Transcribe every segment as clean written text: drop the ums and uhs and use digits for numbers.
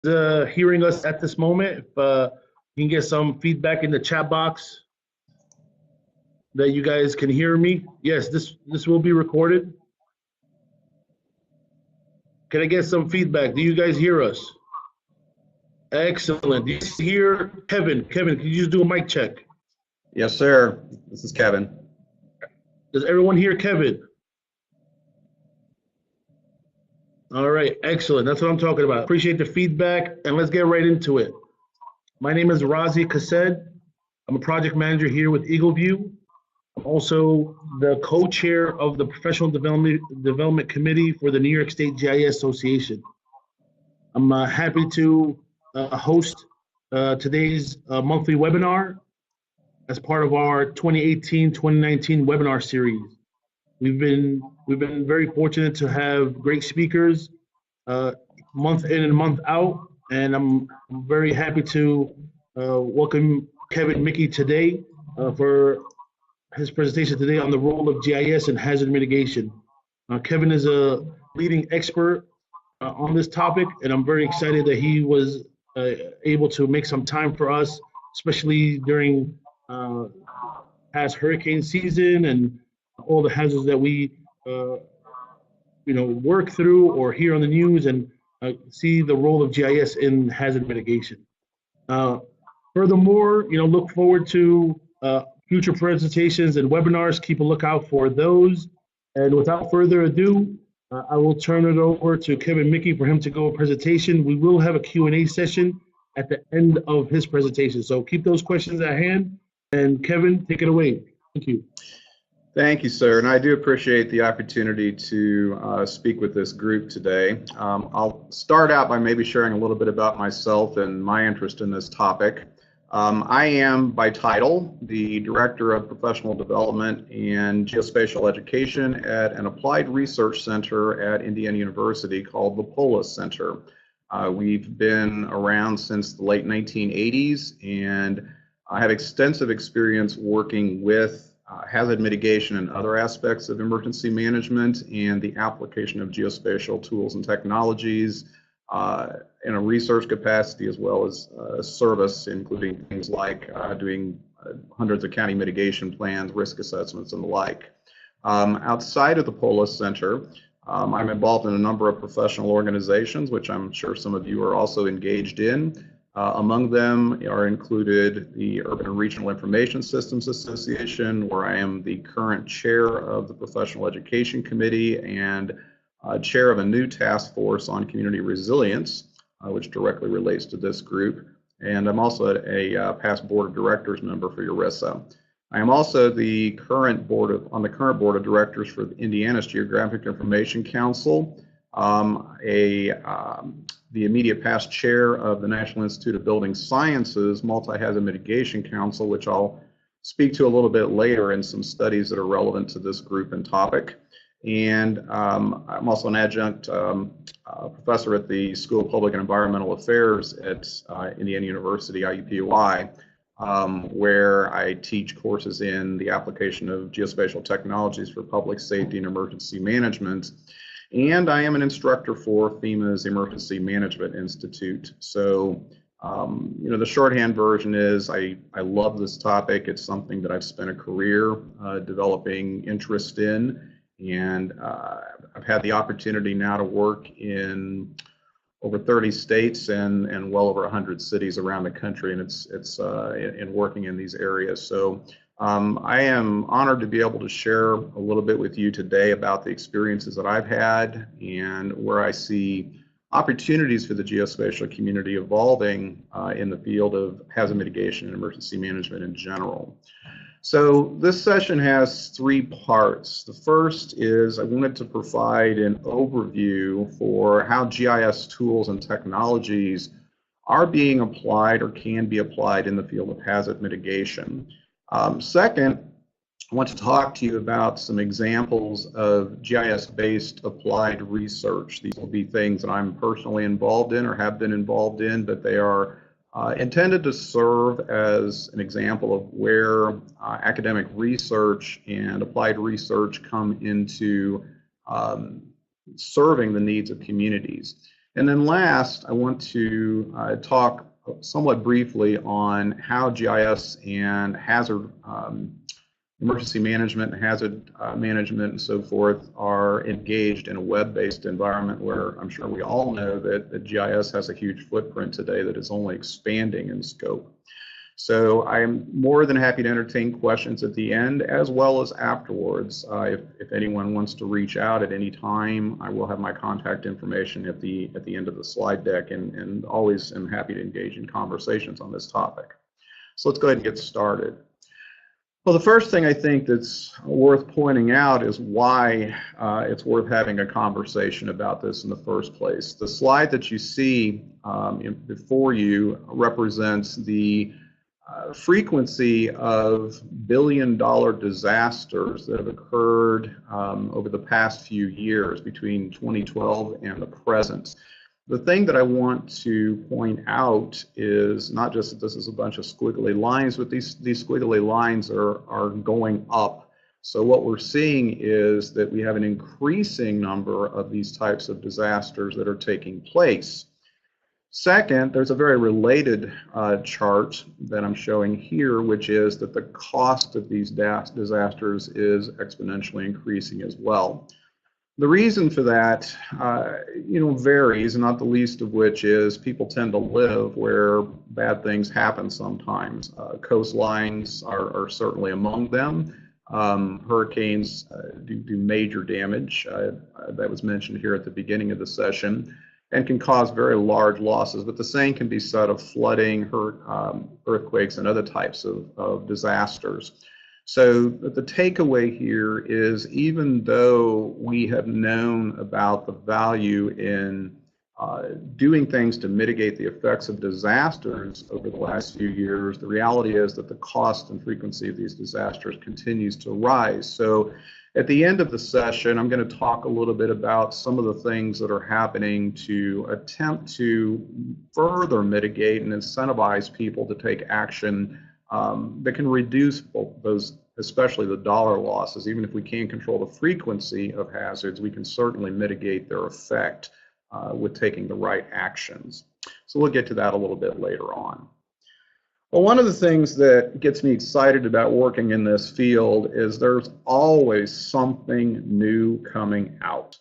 hearing us at this moment. If you can get some feedback in the chat box that you guys can hear me. Yes, this will be recorded. Can I get some feedback? Do you guys hear us? Excellent. Do you hear Kevin? Kevin, can you just do a mic check? Yes, sir. This is Kevin. Does everyone hear Kevin? All right, excellent. That's what I'm talking about. Appreciate the feedback, and let's get right into it. My name is Razi Kased. I'm a project manager here with EagleView. I'm also the co-chair of the Professional Development Committee for the New York State GIS Association. I'm happy to host today's monthly webinar as part of our 2018-2019 webinar series. We've been very fortunate to have great speakers month in and month out, and I'm very happy to welcome Kevin Mickey today for his presentation today on the role of GIS and hazard mitigation. Kevin is a leading expert on this topic, and I'm very excited that he was able to make some time for us, especially during past hurricane season and all the hazards that we work through or hear on the news, and see the role of GIS in hazard mitigation. Furthermore, look forward to future presentations and webinars. Keep a lookout for those. And without further ado, I will turn it over to Kevin Mickey for him to go a presentation. We will have a Q&A session at the end of his presentation. So keep those questions at hand. And Kevin, take it away. Thank you. Thank you, sir. And I do appreciate the opportunity to speak with this group today. I'll start out by maybe sharing a little bit about myself and my interest in this topic. I am, by title, the Director of Professional Development and Geospatial Education at an applied research center at Indiana University called the Polis Center. We've been around since the late 1980s, and I have extensive experience working with hazard mitigation and other aspects of emergency management and the application of geospatial tools and technologies in a research capacity as well as service, including things like doing hundreds of county mitigation plans, risk assessments, and the like. Outside of the Polis Center, I'm involved in a number of professional organizations, which I'm sure some of you are also engaged in. Among them are included the Urban and Regional Information Systems Association, where I am the current chair of the Professional Education Committee and chair of a new task force on community resilience, which directly relates to this group. And I'm also a past board of directors member for ERISA. I am also the current board of directors for Indiana's Geographic Information Council, the immediate past chair of the National Institute of Building Sciences Multi-Hazard Mitigation Council, which I'll speak to a little bit later in some studies that are relevant to this group and topic. And I'm also an adjunct professor at the School of Public and Environmental Affairs at Indiana University, IUPUI, where I teach courses in the application of geospatial technologies for public safety and emergency management. And I am an instructor for FEMA's Emergency Management Institute. So, the shorthand version is I love this topic. It's something that I've spent a career developing interest in. And I've had the opportunity now to work in over 30 states and well over 100 cities around the country, and it's in working in these areas. So I am honored to be able to share a little bit with you today about the experiences that I've had and where I see opportunities for the geospatial community evolving in the field of hazard mitigation and emergency management in general. So this session has three parts. The first is I wanted to provide an overview for how GIS tools and technologies are being applied or can be applied in the field of hazard mitigation. Second, I want to talk to you about some examples of GIS-based applied research. These will be things that I'm personally involved in or have been involved in, but they are intended to serve as an example of where academic research and applied research come into serving the needs of communities. And then last, I want to talk somewhat briefly on how GIS and hazard emergency management, hazard management, and so forth are engaged in a web-based environment where I'm sure we all know that GIS has a huge footprint today that is only expanding in scope. So I'm more than happy to entertain questions at the end as well as afterwards. If anyone wants to reach out at any time, I will have my contact information at the end of the slide deck, and always am happy to engage in conversations on this topic. So let's go ahead and get started. Well, the first thing I think that's worth pointing out is why it's worth having a conversation about this in the first place. The slide that you see before you represents the frequency of billion-dollar disasters that have occurred over the past few years between 2012 and the present. The thing that I want to point out is not just that this is a bunch of squiggly lines, but these squiggly lines are going up. So what we're seeing is that we have an increasing number of these types of disasters that are taking place. Second, there's a very related chart that I'm showing here, which is that the cost of these disasters is exponentially increasing as well. The reason for that, varies, not the least of which is people tend to live where bad things happen sometimes. Coastlines are certainly among them. Hurricanes do major damage. That was mentioned here at the beginning of the session, and can cause very large losses. But the same can be said of flooding, earthquakes, and other types of disasters. So the takeaway here is, even though we have known about the value in doing things to mitigate the effects of disasters over the last few years, the reality is that the cost and frequency of these disasters continues to rise. So at the end of the session, I'm going to talk a little bit about some of the things that are happening to attempt to further mitigate and incentivize people to take action that can reduce those, especially the dollar losses. Even if we can't control the frequency of hazards, we can certainly mitigate their effect with taking the right actions. So we'll get to that a little bit later on. Well, one of the things that gets me excited about working in this field is there's always something new coming out.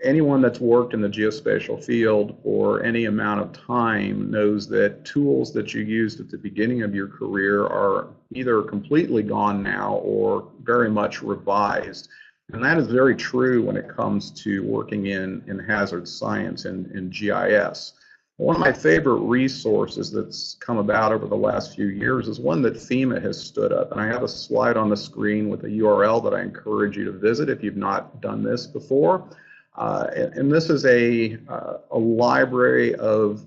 Anyone that's worked in the geospatial field for any amount of time knows that tools that you used at the beginning of your career are either completely gone now or very much revised. And that is very true when it comes to working in hazard science and GIS. One of my favorite resources that's come about over the last few years is one that FEMA has stood up. And I have a slide on the screen with a URL that I encourage you to visit if you've not done this before. And this is a library of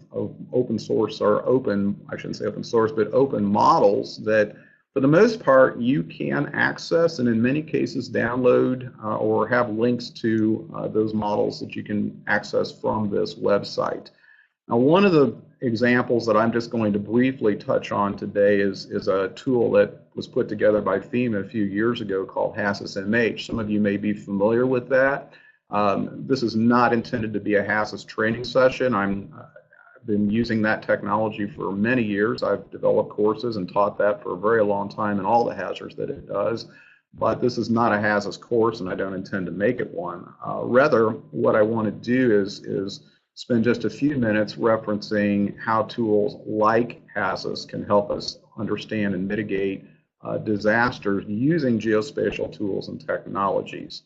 open source, or I shouldn't say open source, but open models that for the most part you can access, and in many cases download or have links to those models that you can access from this website. Now, one of the examples that I'm just going to briefly touch on today is a tool that was put together by FEMA a few years ago called HASIS-MH. Some of you may be familiar with that. This is not intended to be a HASIS training session. I've been using that technology for many years. I've developed courses and taught that for a very long time in all the hazards that it does. But this is not a HASIS course, and I don't intend to make it one. Rather, what I want to do is spend just a few minutes referencing how tools like HASIS can help us understand and mitigate disasters using geospatial tools and technologies.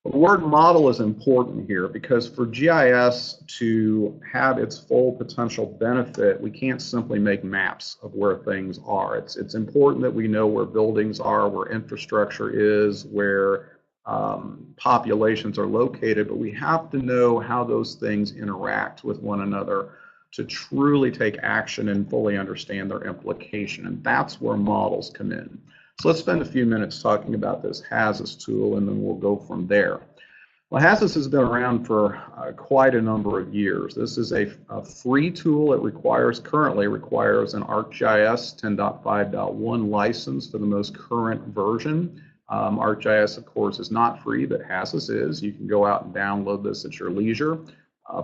The word model is important here because for GIS to have its full potential benefit, we can't simply make maps of where things are. It's important that we know where buildings are, where infrastructure is, where populations are located, but we have to know how those things interact with one another to truly take action and fully understand their implication, and that's where models come in. So let's spend a few minutes talking about this HASIS tool, and then we'll go from there. Well, HASIS has been around for quite a number of years. This is a free tool. It currently requires an ArcGIS 10.5.1 license for the most current version. ArcGIS, of course, is not free, but HASIS is. You can go out and download this at your leisure.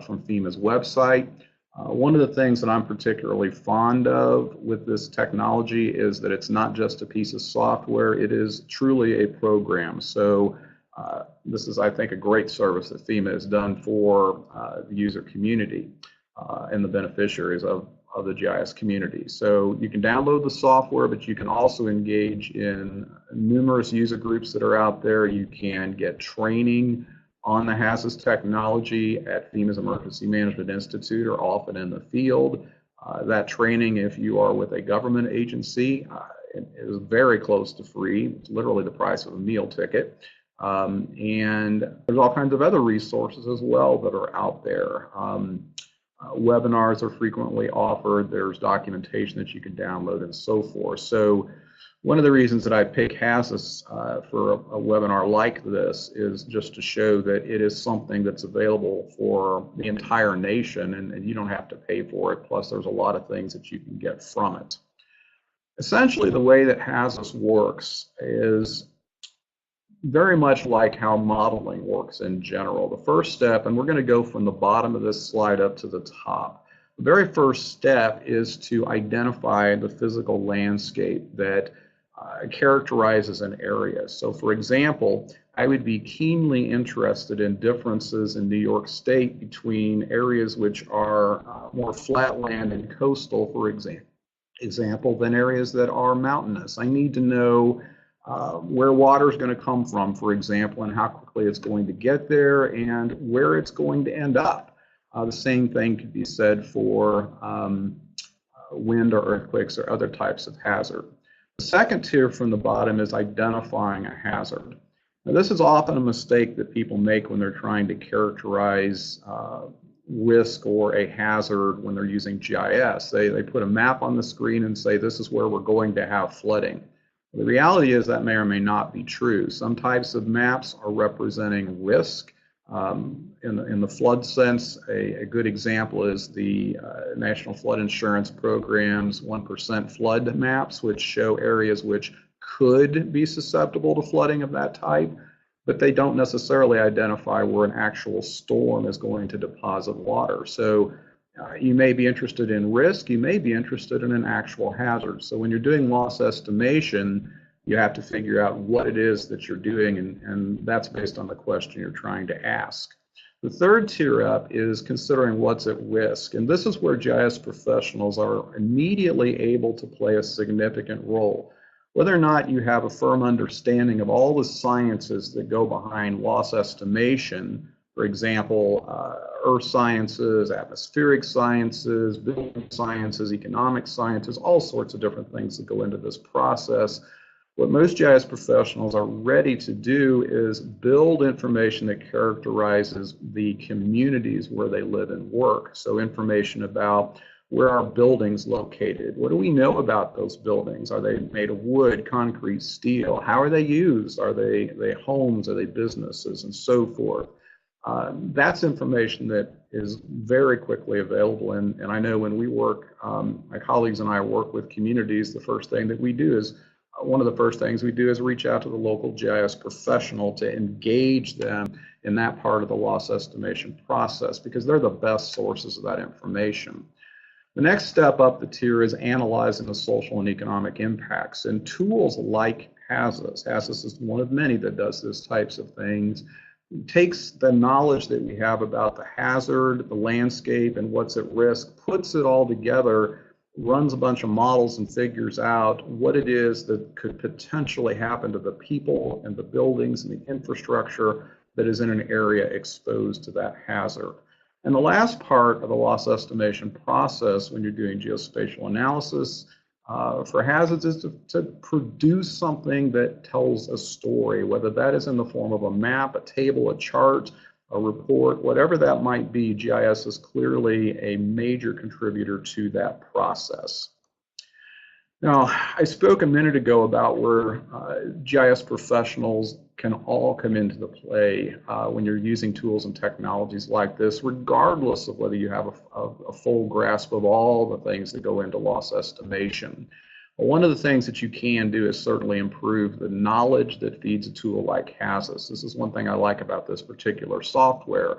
from FEMA's website. One of the things that I'm particularly fond of with this technology is that it's not just a piece of software, it is truly a program. So this is, I think, a great service that FEMA has done for the user community and the beneficiaries of the GIS community. So you can download the software, but you can also engage in numerous user groups that are out there. You can get training on the HAZIS technology at FEMA's Emergency Management Institute or often in the field. That training, if you are with a government agency, is very close to free. It's literally the price of a meal ticket. And there's all kinds of other resources as well that are out there. Webinars are frequently offered. There's documentation that you can download and so forth. So one of the reasons that I pick HAZIS for a webinar like this is just to show that it is something that's available for the entire nation, and you don't have to pay for it. Plus, there's a lot of things that you can get from it. Essentially, the way that HAZIS works is very much like how modeling works in general. The first step, and we're going to go from the bottom of this slide up to the top. The very first step is to identify the physical landscape that characterizes an area. So for example, I would be keenly interested in differences in New York State between areas which are more flatland and coastal, for example, than areas that are mountainous. I need to know where water is going to come from, for example, and how quickly it's going to get there and where it's going to end up. The same thing could be said for wind or earthquakes or other types of hazard. The second tier from the bottom is identifying a hazard. Now, this is often a mistake that people make when they're trying to characterize risk or a hazard when they're using GIS. They put a map on the screen and say, this is where we're going to have flooding. The reality is that may or may not be true. Some types of maps are representing risk. In the flood sense, a good example is the National Flood Insurance Program's 1% flood maps, which show areas which could be susceptible to flooding of that type, but they don't necessarily identify where an actual storm is going to deposit water. So you may be interested in risk, you may be interested in an actual hazard. So when you're doing loss estimation, you have to figure out what it is that you're doing, and that's based on the question you're trying to ask. The third tier up is considering what's at risk, and this is where GIS professionals are immediately able to play a significant role. Whether or not you have a firm understanding of all the sciences that go behind loss estimation, for example, earth sciences, atmospheric sciences, building sciences, economic sciences, all sorts of different things that go into this process. What most GIS professionals are ready to do is build information that characterizes the communities where they live and work. So information about where are buildings located? What do we know about those buildings? Are they made of wood, concrete, steel? How are they used? Are they homes? Are they businesses? And so forth. That's information that is very quickly available. And I know when we work, my colleagues and I work with communities, the first thing that we do is one of the first things we do is reach out to the local GIS professional to engage them in that part of the loss estimation process because they're the best sources of that information. The next step up the tier is analyzing the social and economic impacts, and tools like HAZIS. HAZIS is one of many that does these types of things. It takes the knowledge that we have about the hazard, the landscape, and what's at risk, puts it all together, runs a bunch of models and figures out what it is that could potentially happen to the people and the buildings and the infrastructure that is in an area exposed to that hazard. And the last part of the loss estimation process when you're doing geospatial analysis for hazards is to produce something that tells a story, whether that is in the form of a map, a table, a chart, a report, whatever that might be. GIS is clearly a major contributor to that process. Now, I spoke a minute ago about where GIS professionals can all come into the play when you're using tools and technologies like this, regardless of whether you have a full grasp of all the things that go into loss estimation. One of the things that you can do is certainly improve the knowledge that feeds a tool like HAZIS. This is one thing I like about this particular software.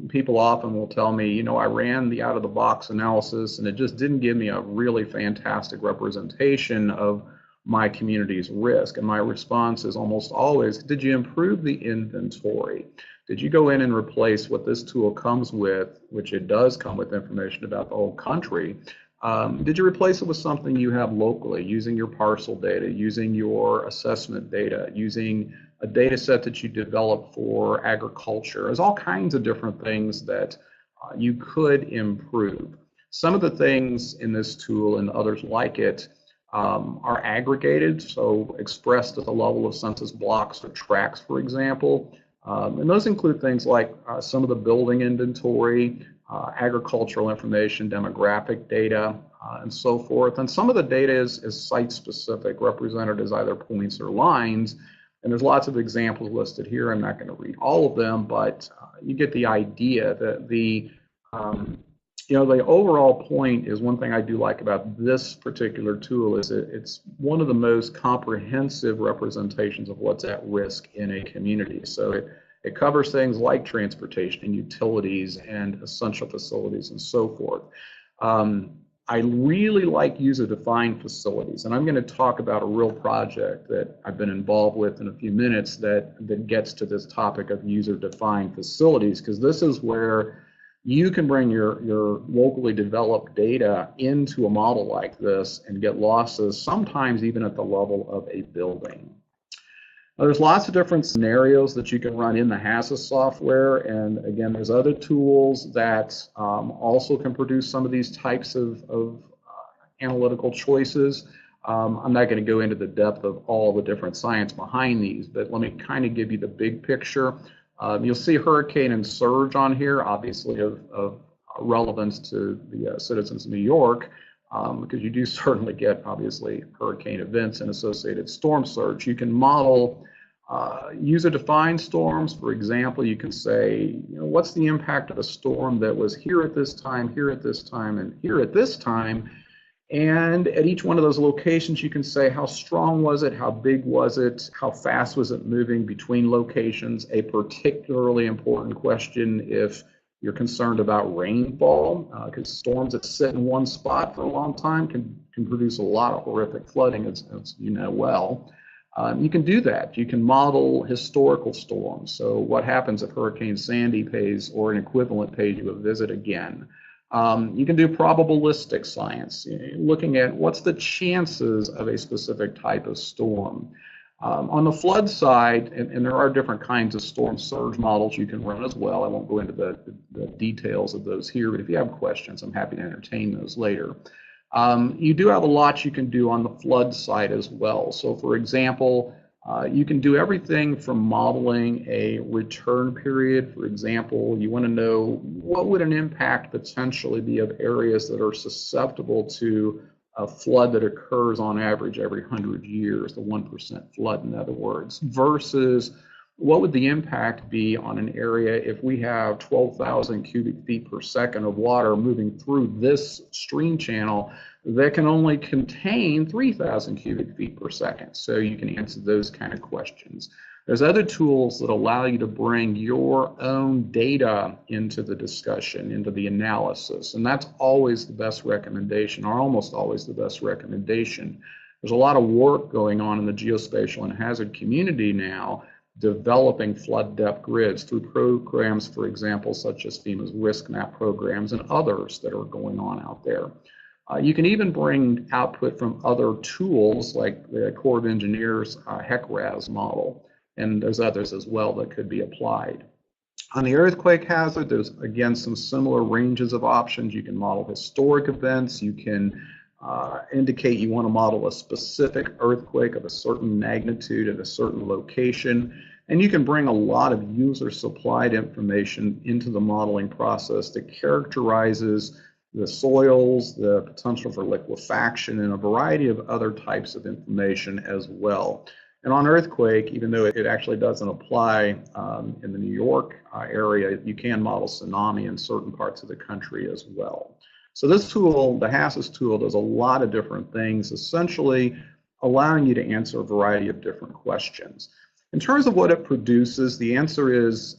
People often will tell me, you know, I ran the out-of-the-box analysis and it just didn't give me a really fantastic representation of my community's risk. And my response is almost always, did you improve the inventory? Did you go in and replace what this tool comes with, which it does come with information about the whole country? Did you replace it with something you have locally, using your parcel data, using your assessment data, using a data set that you develop for agriculture? There's all kinds of different things that you could improve. Some of the things in this tool and others like it are aggregated, so expressed at the level of census blocks or tracts, for example. And those include things like some of the building inventory, agricultural information, demographic data, and so forth. And some of the data is site-specific, represented as either points or lines. And there's lots of examples listed here. I'm not going to read all of them, but you get the idea that the overall point is one thing I do like about this particular tool is it's one of the most comprehensive representations of what's at risk in a community. So it covers things like transportation and utilities and essential facilities and so forth. I really like user-defined facilities, and I'm going to talk about a real project that I've been involved with in a few minutes that gets to this topic of user-defined facilities, because this is where you can bring your locally developed data into a model like this and get losses, sometimes even at the level of a building. Now, there's lots of different scenarios that you can run in the HASIS software, and again, there's other tools that also can produce some of these types of analytical choices. I'm not going to go into the depth of all the different science behind these, but let me kind of give you the big picture. You'll see hurricane and surge on here, obviously of relevance to the citizens of New York, because you do certainly get, obviously, hurricane events and associated storm surge. You can model user-defined storms. For example, you can say, you know, what's the impact of a storm that was here at this time, here at this time, and here at this time? And at each one of those locations, you can say, how strong was it? How big was it? How fast was it moving between locations? A particularly important question if you're concerned about rainfall, because storms that sit in one spot for a long time can produce a lot of horrific flooding, as you know well. You can do that. You can model historical storms. So what happens if Hurricane Sandy pays, or an equivalent, pays you a visit again? You can do probabilistic science, looking at what's the chances of a specific type of storm. On the flood side, and there are different kinds of storm surge models you can run as well. I won't go into the details of those here, but if you have questions, I'm happy to entertain those later. You do have a lot you can do on the flood side as well. So for example, you can do everything from modeling a return period. For example, you want to know what would an impact potentially be of areas that are susceptible to a flood that occurs on average every 100 years, the 1% flood in other words, versus what would the impact be on an area if we have 12,000 cubic feet per second of water moving through this stream channel that can only contain 3,000 cubic feet per second. So you can answer those kind of questions. There's other tools that allow you to bring your own data into the discussion, into the analysis, and that's always the best recommendation, or almost always the best recommendation. There's a lot of work going on in the geospatial and hazard community now, developing flood depth grids through programs, for example, such as FEMA's risk map programs and others that are going on out there. You can even bring output from other tools like the Corps of Engineers HEC-RAS model, and there's others as well that could be applied. On the earthquake hazard, there's again some similar ranges of options. You can model historic events. You can indicate you want to model a specific earthquake of a certain magnitude at a certain location. And you can bring a lot of user-supplied information into the modeling process that characterizes the soils, the potential for liquefaction, and a variety of other types of information as well. And on earthquake, even though it actually doesn't apply in the New York area, you can model tsunami in certain parts of the country as well. So this tool, the HASIS tool, does a lot of different things, essentially allowing you to answer a variety of different questions. In terms of what it produces, the answer is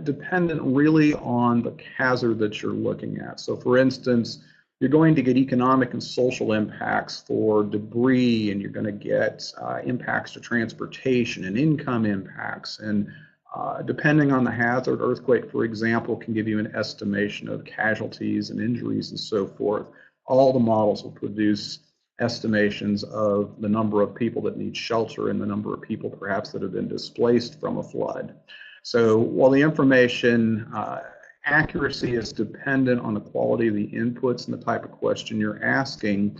dependent really on the hazard that you're looking at. So for instance, you're going to get economic and social impacts for debris, and you're going to get impacts to transportation and income impacts. And depending on the hazard, earthquake, for example, can give you an estimation of casualties and injuries and so forth. All the models will produce estimations of the number of people that need shelter and the number of people perhaps that have been displaced from a flood. So while the information accuracy is dependent on the quality of the inputs and the type of question you're asking,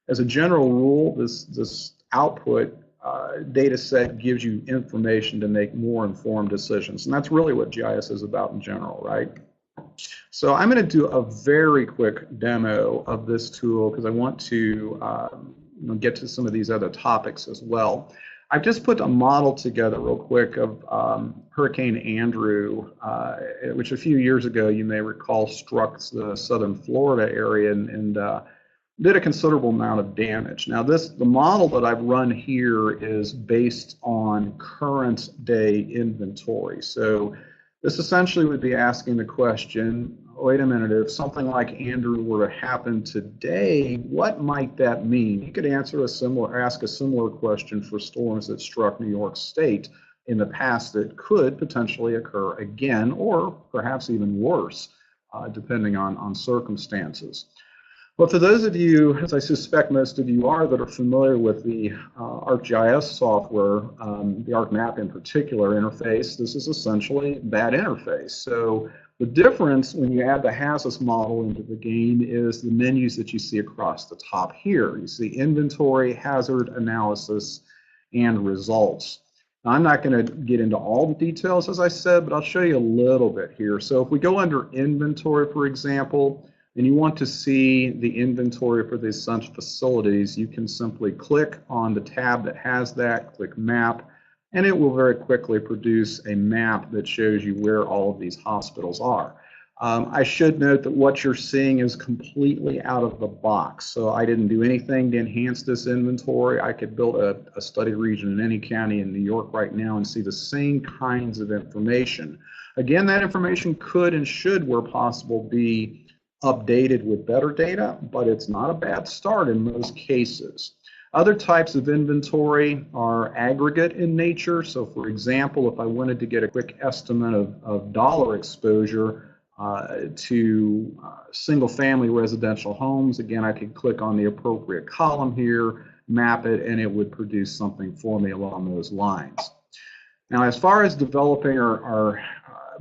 as a general rule, this output data set gives you information to make more informed decisions. And that's really what GIS is about in general, right? So I'm going to do a very quick demo of this tool because I want to get to some of these other topics as well. I've just put a model together real quick of Hurricane Andrew, which a few years ago you may recall struck the southern Florida area and did a considerable amount of damage. Now the model that I've run here is based on current day inventory. So this essentially would be asking the question, wait a minute, if something like Andrew were to happen today, what might that mean? You could ask a similar question for storms that struck New York State in the past that could potentially occur again, or perhaps even worse, depending on circumstances. But for those of you, as I suspect most of you are, that are familiar with the ArcGIS software, the ArcMap in particular interface, this is essentially that interface. So the difference when you add the HAZUS model into the game is the menus that you see across the top here. You see inventory, hazard analysis, and results. Now, I'm not going to get into all the details, as I said, but I'll show you a little bit here. So if we go under inventory, for example, and you want to see the inventory for the essential facilities, you can simply click on the tab that has that, click map, and it will very quickly produce a map that shows you where all of these hospitals are. I should note that what you're seeing is completely out of the box. So I didn't do anything to enhance this inventory. I could build a study region in any county in New York right now and see the same kinds of information. Again, that information could and should, where possible, be updated with better data, but it's not a bad start in most cases. Other types of inventory are aggregate in nature. So for example, if I wanted to get a quick estimate of dollar exposure to single-family residential homes, again, I could click on the appropriate column here, map it, and it would produce something for me along those lines. Now, as far as developing or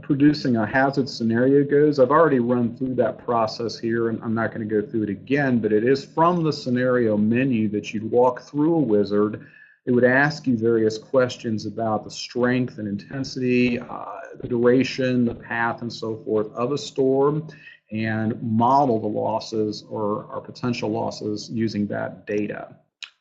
producing a hazard scenario goes, I've already run through that process here, and I'm not going to go through it again, but it is from the scenario menu that you'd walk through a wizard. It would ask you various questions about the strength and intensity, the duration, the path, and so forth of a storm, and model the losses or potential losses using that data.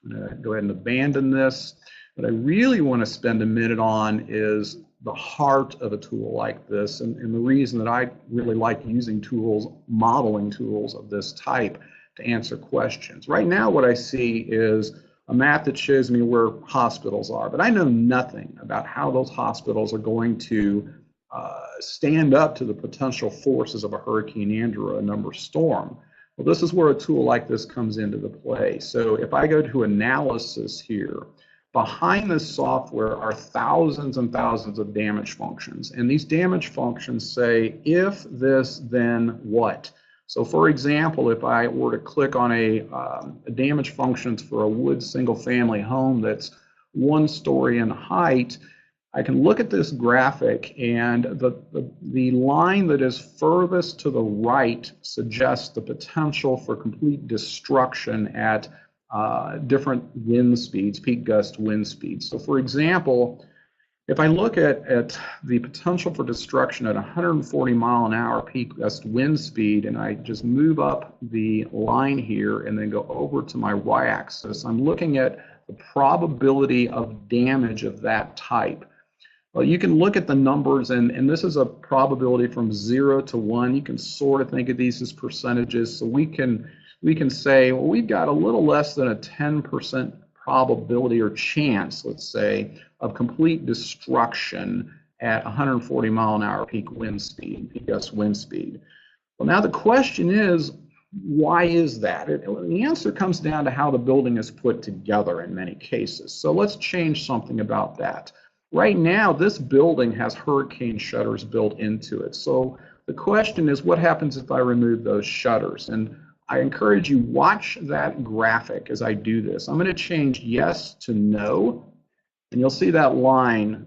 I'm going to go ahead and abandon this. What I really want to spend a minute on is the heart of a tool like this, and the reason that I really like using tools, modeling tools of this type, to answer questions. Right now what I see is a map that shows me where hospitals are, but I know nothing about how those hospitals are going to stand up to the potential forces of a Hurricane Andrew or a number storm. Well, this is where a tool like this comes into the play. So if I go to analysis here, behind this software are thousands and thousands of damage functions. And these damage functions say, if this, then what? So for example, if I were to click on a damage functions for a wood single family home that's 1 story in height, I can look at this graphic, and the line that is furthest to the right suggests the potential for complete destruction at different wind speeds, peak gust wind speeds. So for example, if I look at the potential for destruction at 140 mile an hour peak gust wind speed, and I just move up the line here and then go over to my y-axis, I'm looking at the probability of damage of that type. Well, you can look at the numbers, and this is a probability from 0 to 1. You can sort of think of these as percentages. So we can say, well, we've got a little less than a 10% probability or chance, let's say, of complete destruction at 140 mile an hour peak wind speed, peak gust wind speed. Well, now the question is, why is that? The answer comes down to how the building is put together in many cases. So let's change something about that. Right now, this building has hurricane shutters built into it. So the question is, what happens if I remove those shutters? And I encourage you, watch that graphic as I do this. I'm going to change yes to no, and you'll see that line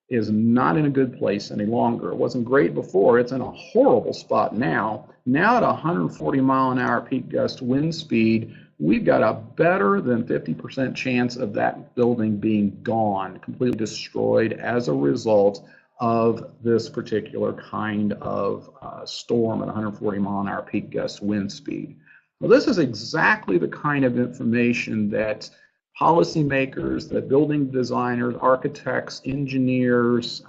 is not in a good place any longer. It wasn't great before. It's in a horrible spot now. Now at 140 mile an hour peak gust wind speed, we've got a better than 50% chance of that building being gone, completely destroyed as a result of this particular kind of storm at 140 mile an hour peak gust wind speed. Well, this is exactly the kind of information that policymakers, that building designers, architects, engineers,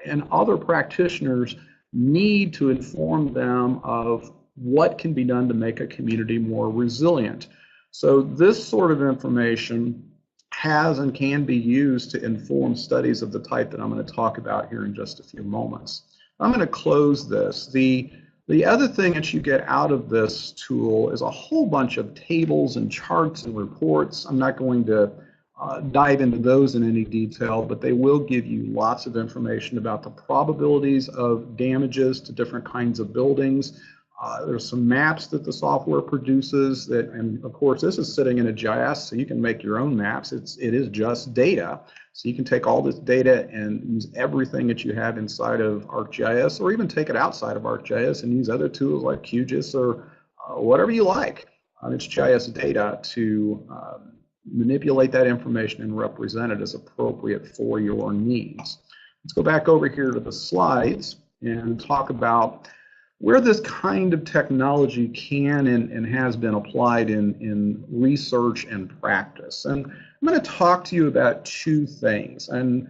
and other practitioners need to inform them of what can be done to make a community more resilient. So this sort of information has and can be used to inform studies of the type that I'm going to talk about here in just a few moments. I'm going to close this. The other thing that you get out of this tool is a whole bunch of tables and charts and reports. I'm not going to dive into those in any detail, but they will give you lots of information about the probabilities of damages to different kinds of buildings. There's some maps that the software produces that, and of course this is sitting in a GIS, so you can make your own maps. It is just data. So you can take all this data and use everything that you have inside of ArcGIS, or even take it outside of ArcGIS and use other tools like QGIS or whatever you like. It's GIS data to manipulate that information and represent it as appropriate for your needs. Let's go back over here to the slides and talk about where this kind of technology can and has been applied in research and practice. And I'm going to talk to you about two things. And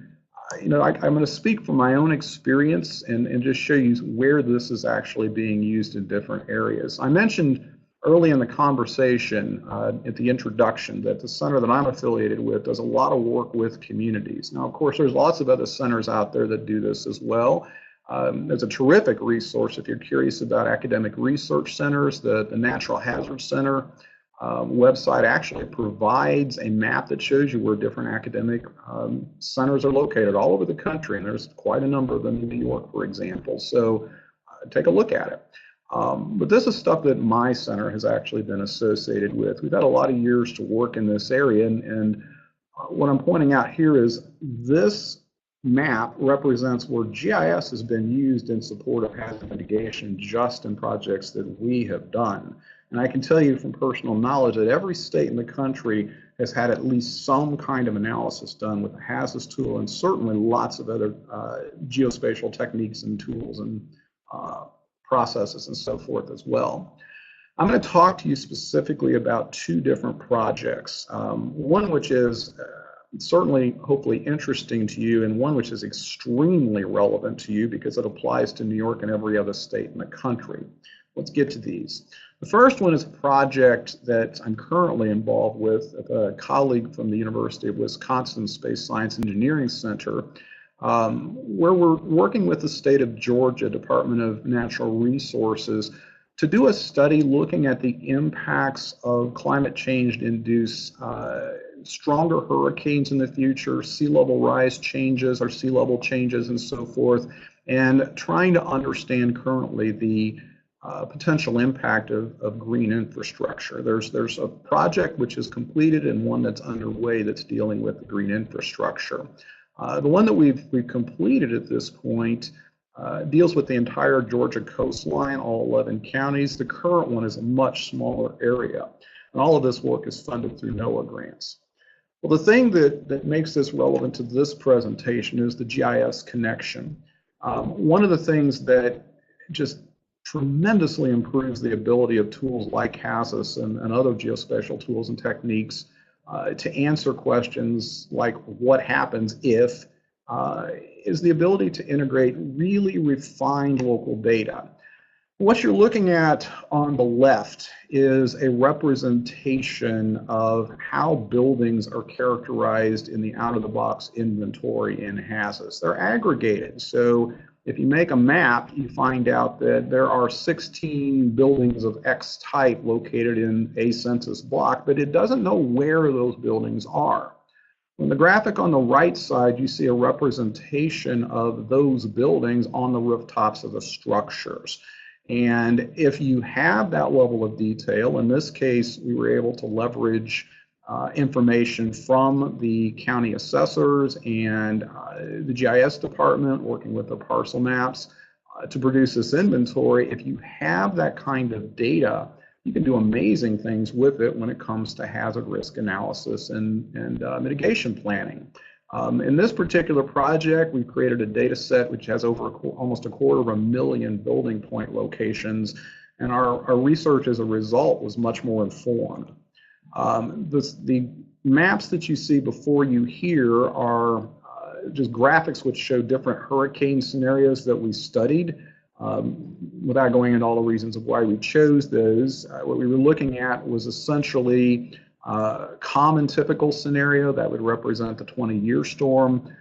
I'm going to speak from my own experience and just show you where this is actually being used in different areas. I mentioned early in the conversation at the introduction that the center that I'm affiliated with does a lot of work with communities. Now, of course, there's lots of other centers out there that do this as well. There's a terrific resource if you're curious about academic research centers. The Natural Hazard Center website actually provides a map that shows you where different academic centers are located all over the country, and there's quite a number of them in New York, for example. So take a look at it. But this is stuff that my center has actually been associated with. We've had a lot of years to work in this area, and what I'm pointing out here is this map represents where GIS has been used in support of hazard mitigation just in projects that we have done. And I can tell you from personal knowledge that every state in the country has had at least some kind of analysis done with the HAZAS tool, and certainly lots of other geospatial techniques and tools and processes and so forth as well. I'm going to talk to you specifically about two different projects. One which is certainly, hopefully, interesting to you, and one which is extremely relevant to you because it applies to New York and every other state in the country. Let's get to these. The first one is a project that I'm currently involved with a colleague from the University of Wisconsin Space Science Engineering Center, where we're working with the state of Georgia Department of Natural Resources to do a study looking at the impacts of climate change-induced stronger hurricanes in the future, sea level rise changes or sea level changes and so forth, and trying to understand currently the potential impact of green infrastructure. There's a project which is completed and one that's underway that's dealing with the green infrastructure. The one that we've completed at this point deals with the entire Georgia coastline, all 11 counties. The current one is a much smaller area, and all of this work is funded through NOAA grants. Well, the thing that makes this relevant to this presentation is the GIS connection. One of the things that just tremendously improves the ability of tools like HAZAS and other geospatial tools and techniques to answer questions like what happens if, is the ability to integrate really refined local data. What you're looking at on the left is a representation of how buildings are characterized in the out-of-the-box inventory in HAZUS. They're aggregated. So if you make a map, you find out that there are 16 buildings of X type located in a census block, but it doesn't know where those buildings are. In the graphic on the right side, you see a representation of those buildings on the rooftops of the structures. And if you have that level of detail, in this case, we were able to leverage information from the county assessors and the GIS department working with the parcel maps to produce this inventory. If you have that kind of data, you can do amazing things with it when it comes to hazard risk analysis and mitigation planning. In this particular project, we created a data set which has over almost 250,000 building point locations, and our research as a result was much more informed. The maps that you see before you here are just graphics which show different hurricane scenarios that we studied. Without going into all the reasons of why we chose those, what we were looking at was essentially common typical scenario that would represent the 20-year storm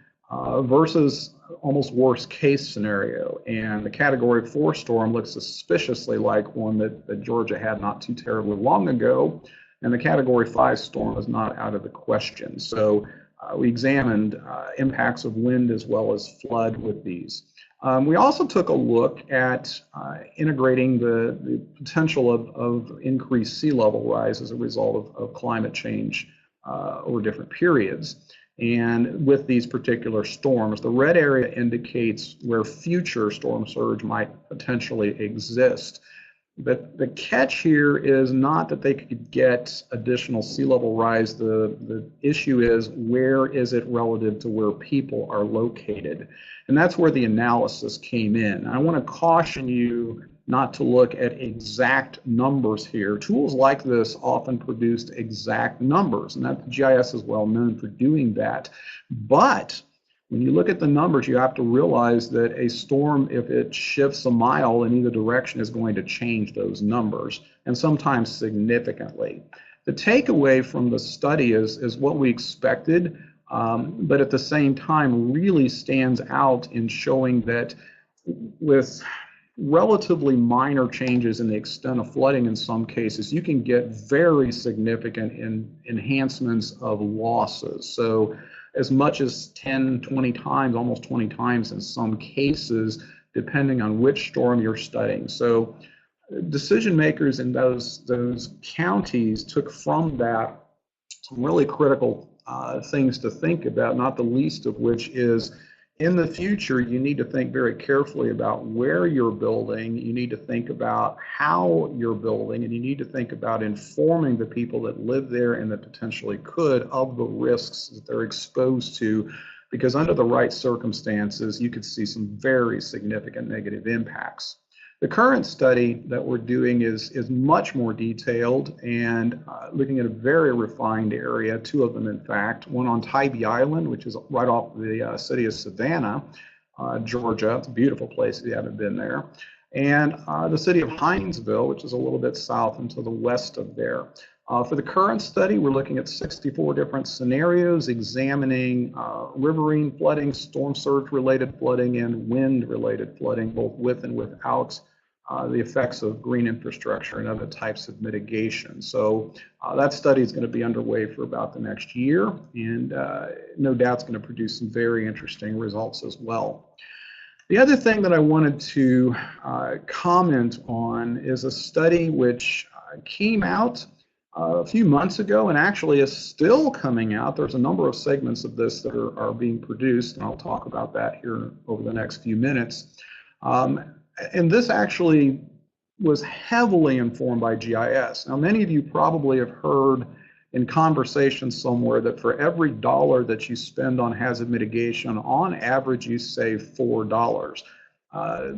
versus almost worst case scenario. And the Category 4 storm looks suspiciously like one that Georgia had not too terribly long ago. And the Category 5 storm is not out of the question. So we examined impacts of wind as well as flood with these. We also took a look at integrating the potential of increased sea level rise as a result of climate change over different periods. And with these particular storms, the red area indicates where future storm surge might potentially exist. But the catch here is not that they could get additional sea level rise. The issue is, where is it relative to where people are located? And that's where the analysis came in. I want to caution you not to look at exact numbers here. Tools like this often produced exact numbers, and that the GIS is well known for doing that. But when you look at the numbers, you have to realize that a storm, if it shifts a mile in either direction, is going to change those numbers, and sometimes significantly. The takeaway from the study is what we expected, but at the same time really stands out in showing that with relatively minor changes in the extent of flooding in some cases, you can get very significant enhancements of losses. So as much as 10, 20 times, almost 20 times in some cases, depending on which storm you're studying. So decision makers in those counties took from that some really critical things to think about, not the least of which is, in the future, you need to think very carefully about where you're building, you need to think about how you're building, and you need to think about informing the people that live there and that potentially could of the risks that they're exposed to, because under the right circumstances, you could see some very significant negative impacts. The current study that we're doing is much more detailed and looking at a very refined area, two of them in fact, one on Tybee Island, which is right off the city of Savannah, Georgia. It's a beautiful place if you haven't been there. And the city of Hinesville, which is a little bit south and to the west of there. For the current study, we're looking at 64 different scenarios, examining riverine flooding, storm surge related flooding, and wind related flooding, both with and without the effects of green infrastructure and other types of mitigation. So that study is going to be underway for about the next year, and no doubt it's going to produce some very interesting results as well. The other thing that I wanted to comment on is a study which came out a few months ago and actually is still coming out. There's a number of segments of this that are being produced, and I'll talk about that here over the next few minutes. And this actually was heavily informed by GIS. Now, many of you probably have heard in conversations somewhere that for every dollar that you spend on hazard mitigation, on average, you save $4.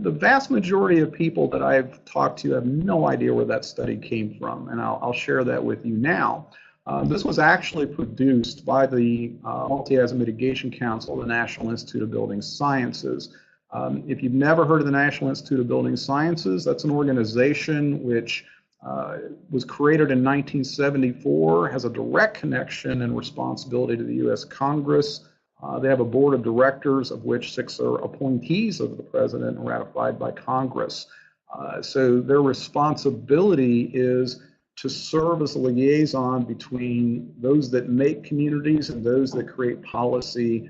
The vast majority of people that I've talked to have no idea where that study came from, and I'll share that with you now. This was actually produced by the Multi-Hazard Mitigation Council, the National Institute of Building Sciences. If you've never heard of the National Institute of Building Sciences, that's an organization which was created in 1974, has a direct connection and responsibility to the U.S. Congress. They have a board of directors, of which 6 are appointees of the president and ratified by Congress. So their responsibility is to serve as a liaison between those that make communities and those that create policy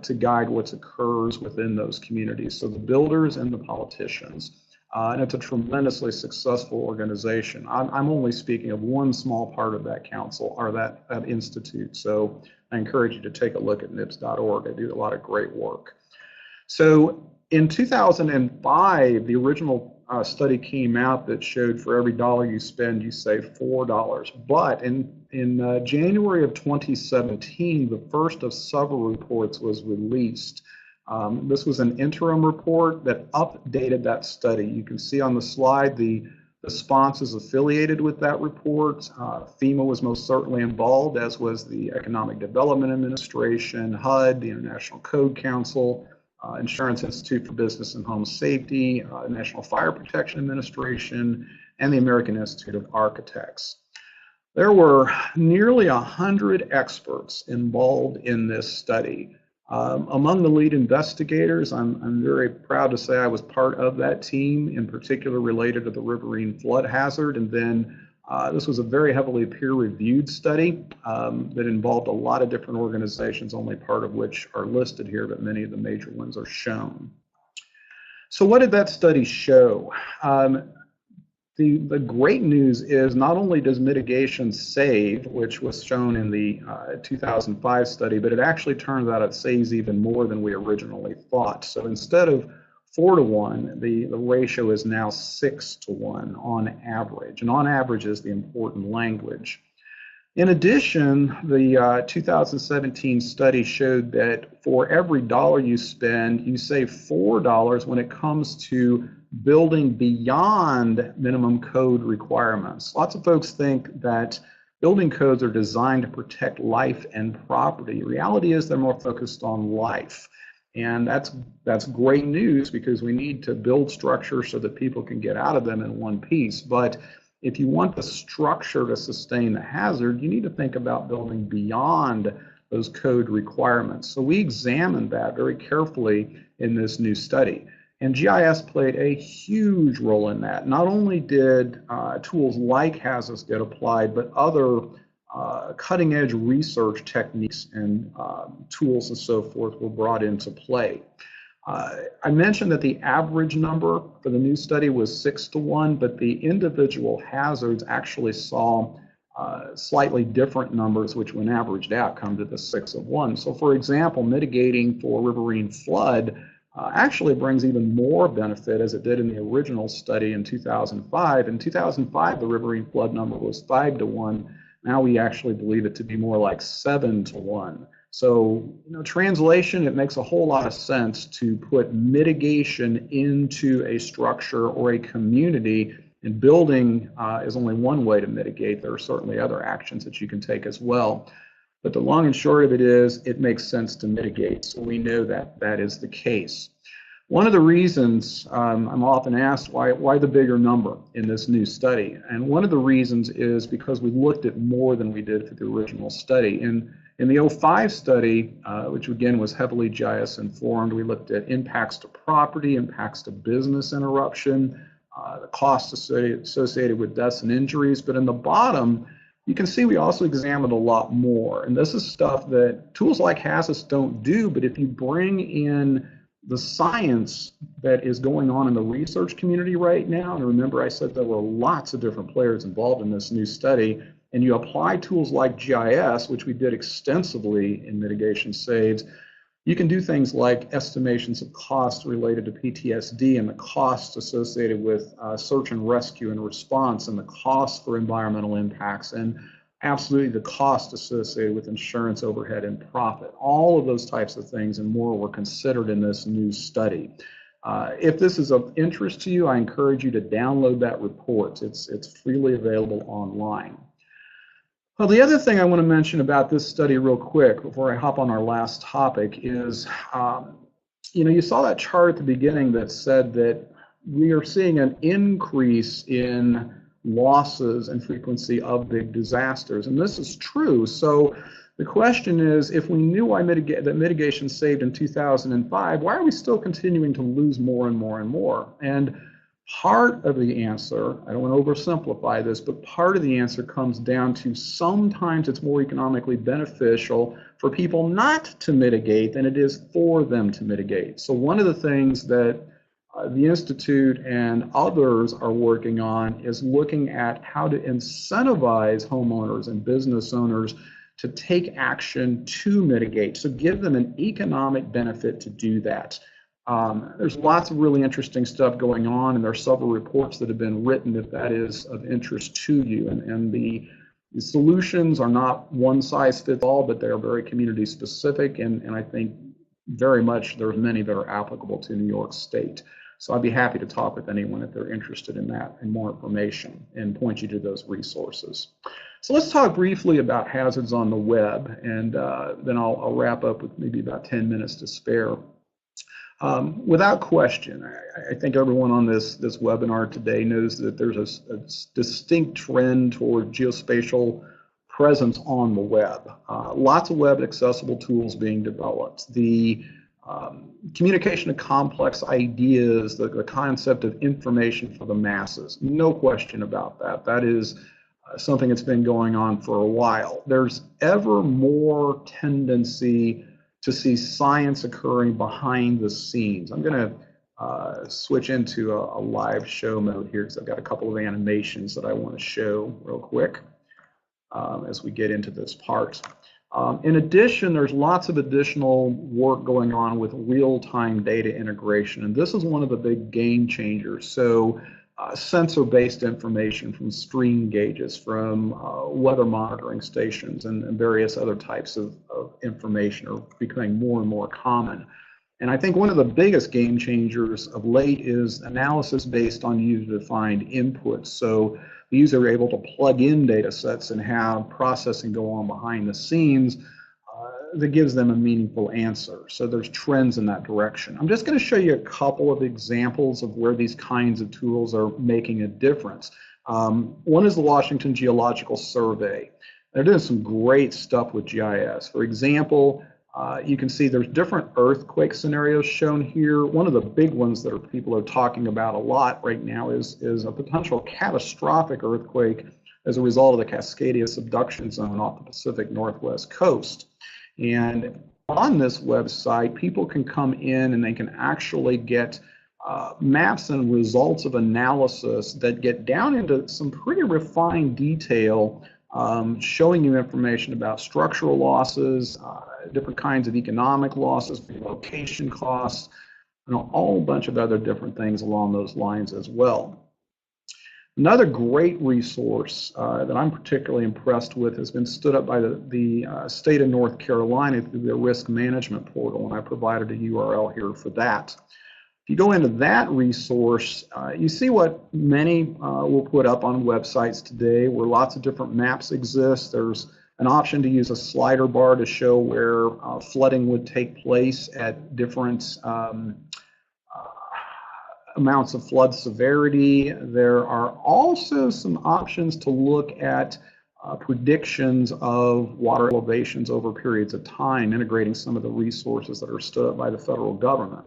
to guide what occurs within those communities. So the builders and the politicians. And it's a tremendously successful organization. I'm only speaking of one small part of that council or that institute. So I encourage you to take a look at NIBS.org. They do a lot of great work. So in 2005, the original study came out that showed for every dollar you spend, you save $4. But in January of 2017, the first of several reports was released. This was an interim report that updated that study. You can see on the slide the sponsors affiliated with that report. FEMA was most certainly involved, as was the Economic Development Administration, HUD, the International Code Council, Insurance Institute for Business and Home Safety, National Fire Protection Administration, and the American Institute of Architects. There were nearly 100 experts involved in this study. Among the lead investigators, I'm very proud to say I was part of that team, in particular related to the riverine flood hazard. And then this was a very heavily peer-reviewed study that involved a lot of different organizations, only part of which are listed here, but many of the major ones are shown. So what did that study show? The great news is not only does mitigation save, which was shown in the 2005 study, but it actually turns out it saves even more than we originally thought. So instead of 4 to 1, the ratio is now 6 to 1 on average. And on average is the important language. In addition, the 2017 study showed that for every dollar you spend, you save $4 when it comes to building beyond minimum code requirements. Lots of folks think that building codes are designed to protect life and property. The reality is they're more focused on life. And that's great news, because we need to build structures so that people can get out of them in one piece. But if you want the structure to sustain the hazard, you need to think about building beyond those code requirements. So we examined that very carefully in this new study. And GIS played a huge role in that. Not only did tools like HAZUS get applied, but other cutting-edge research techniques and tools and so forth were brought into play. I mentioned that the average number for the new study was 6 to 1, but the individual hazards actually saw slightly different numbers, which when averaged out come to the 6 of 1. So for example, mitigating for riverine flood actually brings even more benefit, as it did in the original study in 2005. In 2005, the riverine flood number was 5 to 1. Now we actually believe it to be more like 7 to 1. So, translation, it makes a whole lot of sense to put mitigation into a structure or a community, and building is only one way to mitigate. There are certainly other actions that you can take as well. But the long and short of it is, it makes sense to mitigate. So we know that that is the case. One of the reasons I'm often asked, why the bigger number in this new study? And one of the reasons is because we looked at more than we did for the original study. In the 05 study, which again was heavily GIS informed, we looked at impacts to property, impacts to business interruption, the costs associated with deaths and injuries. But in the bottom, you can see we also examined a lot more. And this is stuff that tools like HAZUS don't do, but if you bring in the science that is going on in the research community right now, and remember I said there were lots of different players involved in this new study, and you apply tools like GIS, which we did extensively in mitigation saves, you can do things like estimations of costs related to PTSD and the costs associated with search and rescue and response, and the costs for environmental impacts, and absolutely the cost associated with insurance, overhead, and profit. All of those types of things and more were considered in this new study. If this is of interest to you, I encourage you to download that report. It's freely available online. Well, the other thing I want to mention about this study real quick before I hop on our last topic is, you saw that chart at the beginning that said that we are seeing an increase in losses and frequency of big disasters, and this is true. So the question is, if we knew why that mitigation saved in 2005, why are we still continuing to lose more and more and more? And part of the answer, I don't want to oversimplify this, but part of the answer comes down to sometimes it's more economically beneficial for people not to mitigate than it is for them to mitigate. So one of the things that the Institute and others are working on is looking at how to incentivize homeowners and business owners to take action to mitigate, so give them an economic benefit to do that. There's lots of really interesting stuff going on, and there are several reports that have been written if that is of interest to you. And the solutions are not one size fits all, but they're very community specific, and I think very much there's many that are applicable to New York State. So I'd be happy to talk with anyone if they're interested in that and more information and point you to those resources. So let's talk briefly about hazards on the web, and then I'll wrap up with maybe about 10 minutes to spare. Without question, I think everyone on this webinar today knows that there's a distinct trend toward geospatial presence on the web. Lots of web accessible tools being developed. The communication of complex ideas, the concept of information for the masses, no question about that. That is something that's been going on for a while. There's ever more tendency to see science occurring behind the scenes. I'm going to switch into a live show mode here because I've got a couple of animations that I want to show real quick as we get into this part. In addition, there's lots of additional work going on with real-time data integration, and this is one of the big game changers. So sensor-based information from stream gauges, from weather monitoring stations, and various other types of information are becoming more and more common. And I think one of the biggest game changers of late is analysis based on user-defined inputs. So the user are able to plug in data sets and have processing go on behind the scenes that gives them a meaningful answer. So there's trends in that direction. I'm just going to show you a couple of examples of where these kinds of tools are making a difference. One is the Washington Geological Survey. They're doing some great stuff with GIS. For example, you can see there's different earthquake scenarios shown here. One of the big ones that people are talking about a lot right now is a potential catastrophic earthquake as a result of the Cascadia subduction zone off the Pacific Northwest coast. And on this website, people can come in and they can actually get maps and results of analysis that get down into some pretty refined detail, showing you information about structural losses, different kinds of economic losses, relocation costs, and a whole bunch of other different things along those lines as well. Another great resource that I'm particularly impressed with has been stood up by the state of North Carolina through their risk management portal, and I provided a URL here for that. If you go into that resource, you see what many will put up on websites today, where lots of different maps exist. There's an option to use a slider bar to show where flooding would take place at different amounts of flood severity. There are also some options to look at predictions of water elevations over periods of time, integrating some of the resources that are stood up by the federal government.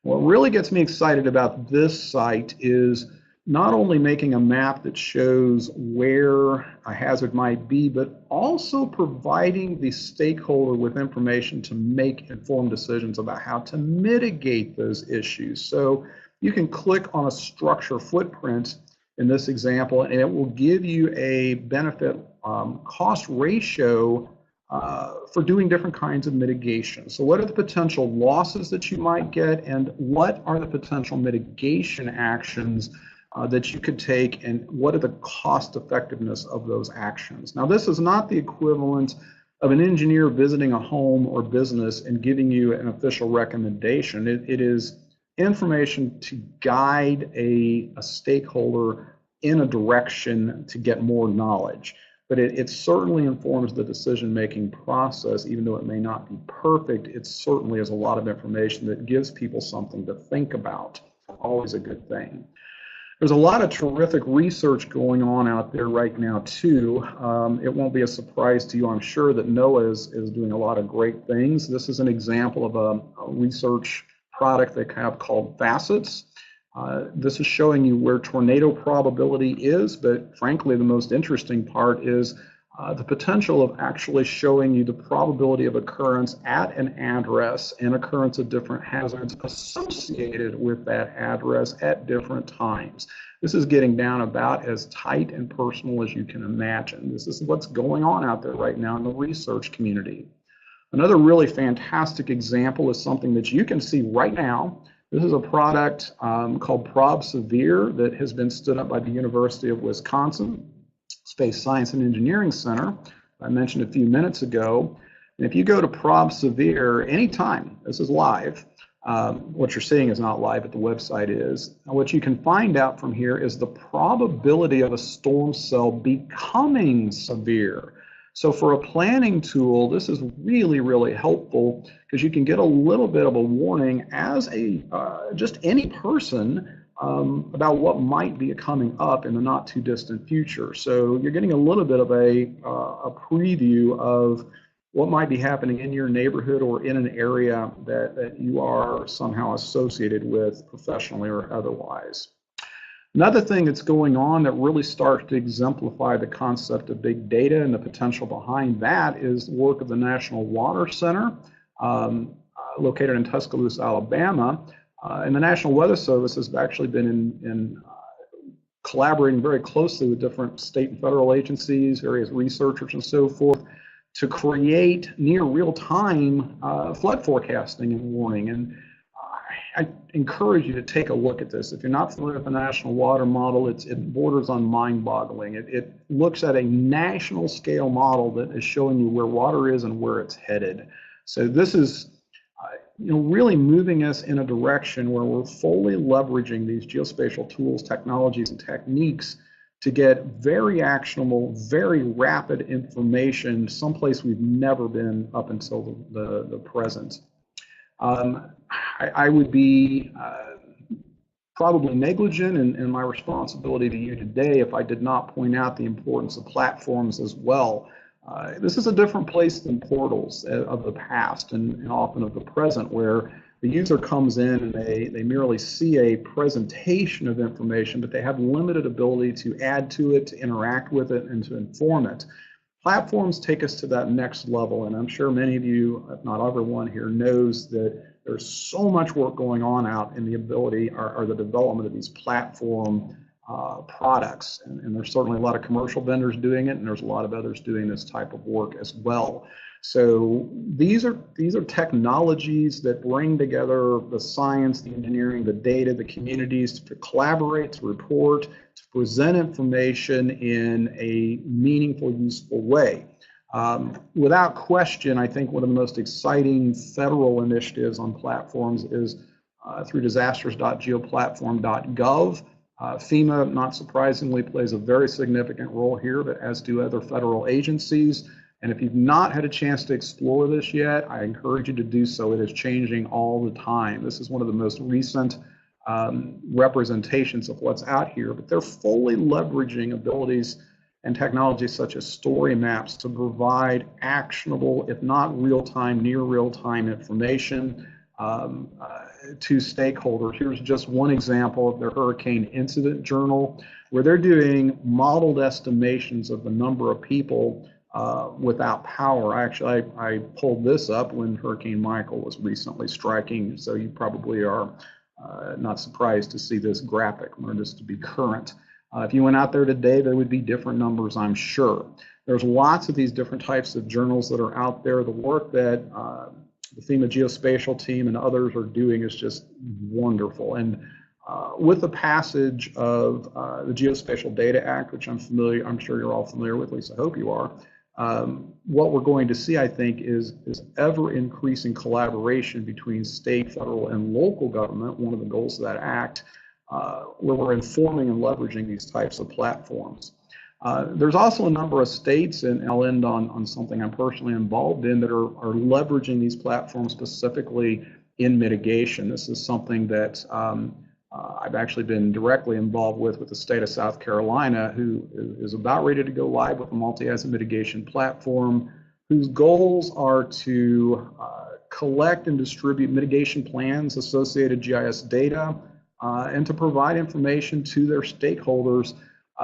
What really gets me excited about this site is not only making a map that shows where a hazard might be, but also providing the stakeholder with information to make informed decisions about how to mitigate those issues. So you can click on a structure footprint in this example, and it will give you a benefit cost ratio for doing different kinds of mitigation. So what are the potential losses that you might get, and what are the potential mitigation actions that you could take, and what are the cost effectiveness of those actions? Now, this is not the equivalent of an engineer visiting a home or business and giving you an official recommendation. It is information to guide a stakeholder in a direction to get more knowledge. but it certainly informs the decision-making process. Even though it may not be perfect, it certainly is a lot of information that gives people something to think about. Always a good thing. There's a lot of terrific research going on out there right now too. It won't be a surprise to you, I'm sure, that NOAA is doing a lot of great things. This is an example of a research product they have called Facets. This is showing you where tornado probability is, but frankly, the most interesting part is the potential of actually showing you the probability of occurrence at an address and occurrence of different hazards associated with that address at different times. This is getting down about as tight and personal as you can imagine. This is what's going on out there right now in the research community. Another really fantastic example is something that you can see right now. This is a product called Prob Severe that has been stood up by the University of Wisconsin Space Science and Engineering Center, I mentioned a few minutes ago. And if you go to Prob Severe anytime, this is live, what you're seeing is not live, but the website is. And what you can find out from here is the probability of a storm cell becoming severe. So for a planning tool, this is really, really helpful because you can get a little bit of a warning as just any person about what might be coming up in the not too distant future. So you're getting a little bit of a preview of what might be happening in your neighborhood or in an area that you are somehow associated with professionally or otherwise. Another thing that's going on that really starts to exemplify the concept of big data and the potential behind that is the work of the National Water Center, located in Tuscaloosa, Alabama. And the National Weather Service has actually been collaborating very closely with different state and federal agencies, various researchers and so forth, to create near real-time flood forecasting and warning. And I encourage you to take a look at this. If you're not familiar with the National Water Model, it borders on mind-boggling. It looks at a national scale model that is showing you where water is and where it's headed. So this is really moving us in a direction where we're fully leveraging these geospatial tools, technologies, and techniques to get very actionable, very rapid information someplace we've never been up until the present. I would be probably negligent in my responsibility to you today if I did not point out the importance of platforms as well. This is a different place than portals of the past and often of the present, where the user comes in and they merely see a presentation of information, but they have limited ability to add to it, to interact with it, and to inform it. Platforms take us to that next level, and I'm sure many of you, if not everyone here, knows that there's so much work going on out in the ability or the development of these platform products, and there's certainly a lot of commercial vendors doing it, and there's a lot of others doing this type of work as well. So these are technologies that bring together the science, the engineering, the data, the communities to collaborate, to report, to present information in a meaningful, useful way. Without question, I think one of the most exciting federal initiatives on platforms is through disasters.geoplatform.gov. FEMA, not surprisingly, plays a very significant role here, but as do other federal agencies. And if you've not had a chance to explore this yet, I encourage you to do so. It is changing all the time. This is one of the most recent representations of what's out here, but they're fully leveraging abilities and technologies such as story maps to provide actionable, if not real-time, near real-time information to stakeholders. Here's just one example of their Hurricane Incident Journal, where they're doing modeled estimations of the number of people without power. Actually, I pulled this up when Hurricane Michael was recently striking, so you probably are not surprised to see this graphic, just to be current. If you went out there today, there would be different numbers, I'm sure. There's lots of these different types of journals that are out there. The work that the FEMA geospatial team and others are doing is just wonderful. And with the passage of the Geospatial Data Act, which I'm sure you're all familiar with, at least I hope you are, what we're going to see, I think, is ever increasing collaboration between state, federal, and local government, one of the goals of that act, where we're informing and leveraging these types of platforms. There's also a number of states, and I'll end on something I'm personally involved in, that are leveraging these platforms specifically in mitigation. This is something that I've actually been directly involved with the state of South Carolina, who is about ready to go live with a multi-hazard mitigation platform, whose goals are to collect and distribute mitigation plans, associated GIS data, and to provide information to their stakeholders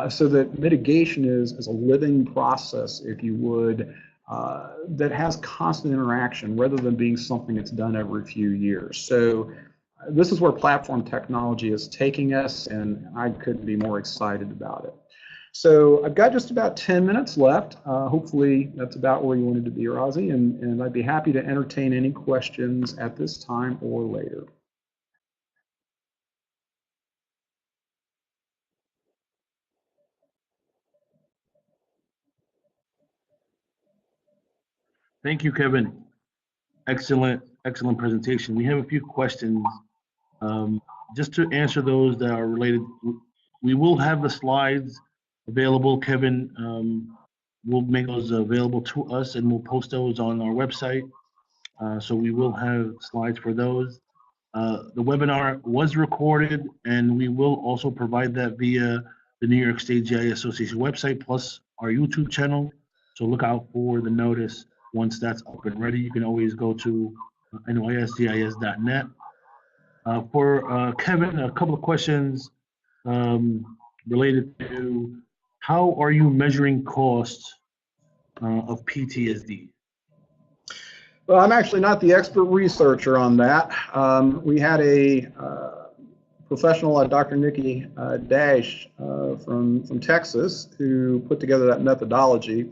so that mitigation is a living process, if you would, that has constant interaction rather than being something that's done every few years. So this is where platform technology is taking us, and I couldn't be more excited about it. So I've got just about 10 minutes left. Hopefully that's about where you wanted to be, Rozzy, and I'd be happy to entertain any questions at this time or later. Thank you, Kevin. Excellent presentation. We have a few questions. Just to answer those that are related, we will have the slides available. Kevin will make those available to us, and we'll post those on our website. So we will have slides for those. The webinar was recorded, and we will also provide that via the New York State GIS Association website, plus our YouTube channel. So look out for the notice once that's up and ready. You can always go to nysgis.net. For Kevin, a couple of questions related to how are you measuring costs of PTSD? Well, I'm actually not the expert researcher on that. We had a professional, Dr. Nikki Dash from Texas, who put together that methodology.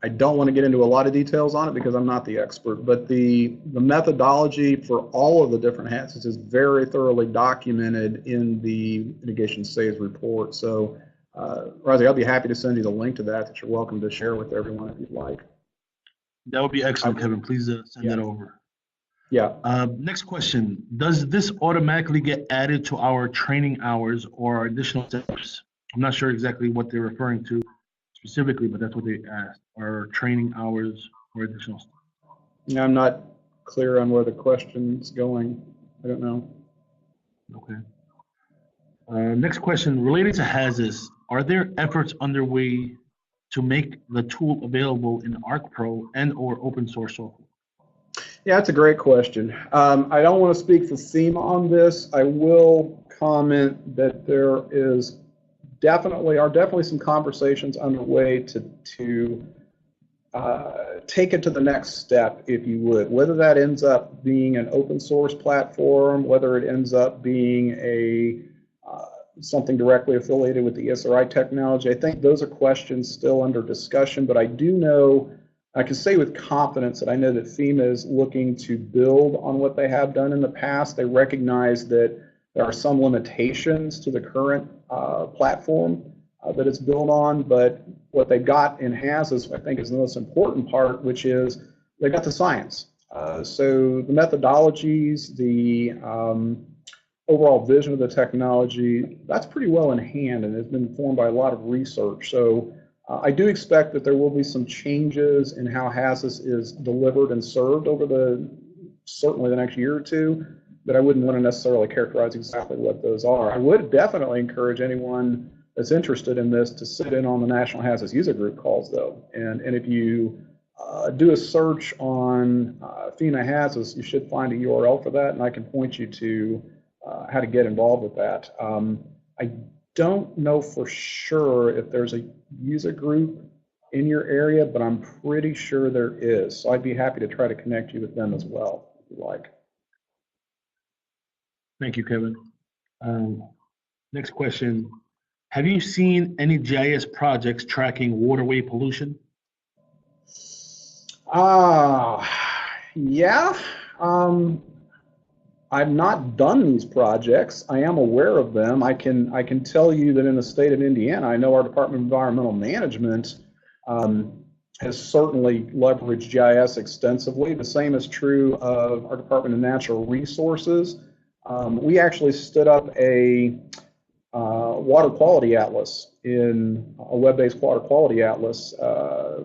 I don't want to get into a lot of details on it because I'm not the expert, but the methodology for all of the different hazards is very thoroughly documented in the mitigation saves report. So, Rozzy, I'll be happy to send you the link to that you're welcome to share with everyone if you'd like. That would be excellent, Kevin. Please send that over. Yeah. Next question. Does this automatically get added to our training hours or additional steps? I'm not sure exactly what they're referring to specifically, but that's what they asked. Our training hours or additional steps. Yeah, I'm not clear on where the question's going. I don't know. Okay. Next question. Related to HAZIS, are there efforts underway to make the tool available in ArcPro and or open source software? Yeah, that's a great question. I don't want to speak for FEMA on this. I will comment that there are definitely some conversations underway to take it to the next step, if you would. Whether that ends up being an open source platform, whether it ends up being something directly affiliated with the ESRI technology, I think those are questions still under discussion, but I do know, I can say with confidence that I know that FEMA is looking to build on what they have done in the past. They recognize that there are some limitations to the current platform that it's built on, but what they got in HAZIS, I think, is the most important part, which is they got the science. So the methodologies, the overall vision of the technology, that's pretty well in hand and has been informed by a lot of research. So I do expect that there will be some changes in how HAZIS is delivered and served over certainly the next year or two, but I wouldn't want to necessarily characterize exactly what those are. I would definitely encourage anyone that's interested in this to sit in on the National HAZIS User Group calls, though. And if you do a search on FEMA HAZIS, you should find a URL for that, and I can point you to how to get involved with that. I don't know for sure if there's a user group in your area, but I'm pretty sure there is. So I'd be happy to try to connect you with them as well, if you like. Thank you, Kevin. Next question. Have you seen any GIS projects tracking waterway pollution? Yeah. I've not done these projects. I am aware of them. I can tell you that in the state of Indiana, I know our Department of Environmental Management has certainly leveraged GIS extensively. The same is true of our Department of Natural Resources. We actually stood up a water quality atlas, in a web-based water quality atlas a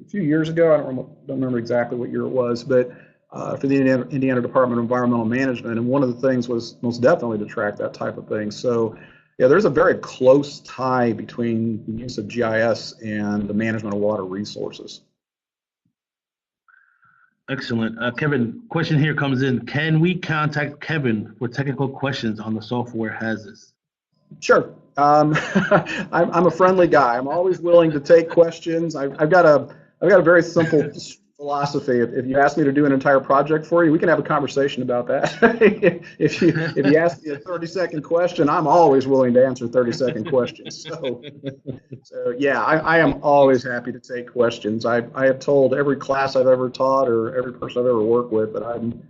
few years ago. I don't remember exactly what year it was, but for the Indiana Department of Environmental Management. And one of the things was most definitely to track that type of thing. So yeah, there's a very close tie between the use of GIS and the management of water resources. Excellent. Kevin, question here comes in. Can we contact Kevin for technical questions on the software hazards? Sure. I'm a friendly guy. I'm always willing to take questions. I've got a very simple philosophy. If you ask me to do an entire project for you, we can have a conversation about that. if you ask me a 30-second question, I'm always willing to answer 30-second questions. So yeah, I am always happy to take questions. I have told every class I've ever taught or every person I've ever worked with that I'm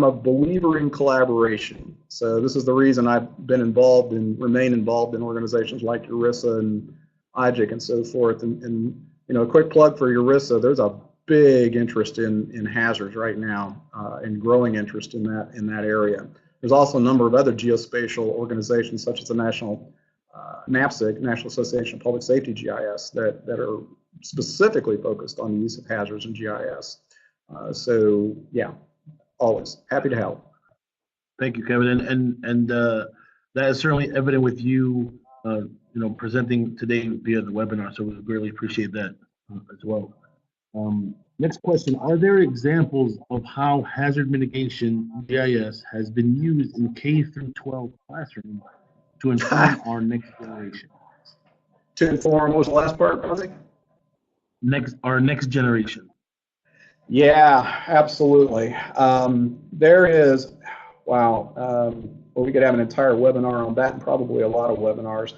a believer in collaboration. So this is the reason I've been involved and remain involved in organizations like ERISA and IJIC and so forth. And you know, a quick plug for ERISA, there's a big interest in hazards right now, and growing interest in that area. There's also a number of other geospatial organizations, such as the National NAPSG, National Association of Public Safety GIS, that are specifically focused on the use of hazards in GIS. So yeah, always happy to help. Thank you, Kevin, and that is certainly evident with you, presenting today via the webinar. So we greatly appreciate that as well. Next question: are there examples of how hazard mitigation GIS has been used in K through 12 classrooms to inform our next generation? To inform, what was the last part, Rosie? Our next generation. Yeah, absolutely. There is, wow, well, we could have an entire webinar on that and probably a lot of webinars.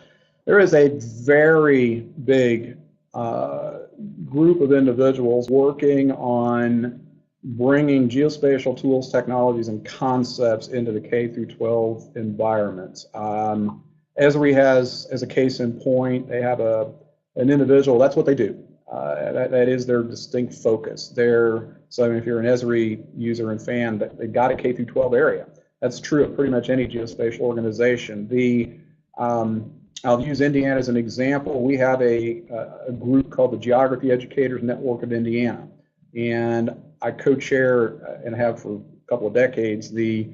There is a very big group of individuals working on bringing geospatial tools, technologies, and concepts into the K through 12 environment. Esri has, as a case in point, they have an individual, that's what they do. That is their distinct focus. So if you're an Esri user and fan, they've got a K through 12 area. That's true of pretty much any geospatial organization. I'll use Indiana as an example. We have a group called the Geography Educators Network of Indiana, and I co-chair and have for a couple of decades the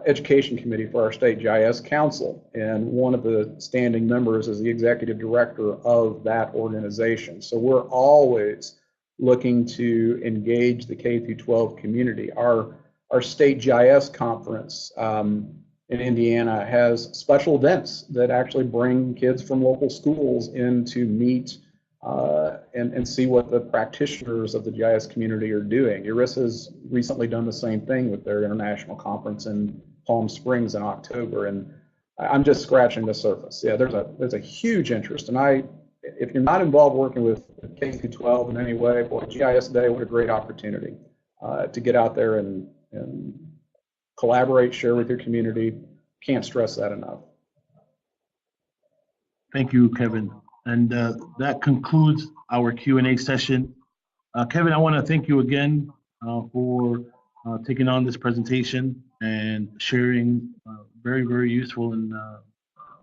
education committee for our state GIS council, and one of the standing members is the executive director of that organization. So we're always looking to engage the K through 12 community. Our state GIS conference in Indiana has special events that actually bring kids from local schools in to meet and see what the practitioners of the GIS community are doing. ERISA has recently done the same thing with their international conference in Palm Springs in October, and I'm just scratching the surface. Yeah, there's a huge interest, and if you're not involved working with K through 12 in any way, boy, GIS Day, what a great opportunity to get out there and collaborate, share with your community. Can't stress that enough. Thank you, Kevin. And that concludes our Q&A session. Kevin, I want to thank you again for taking on this presentation and sharing very, very useful and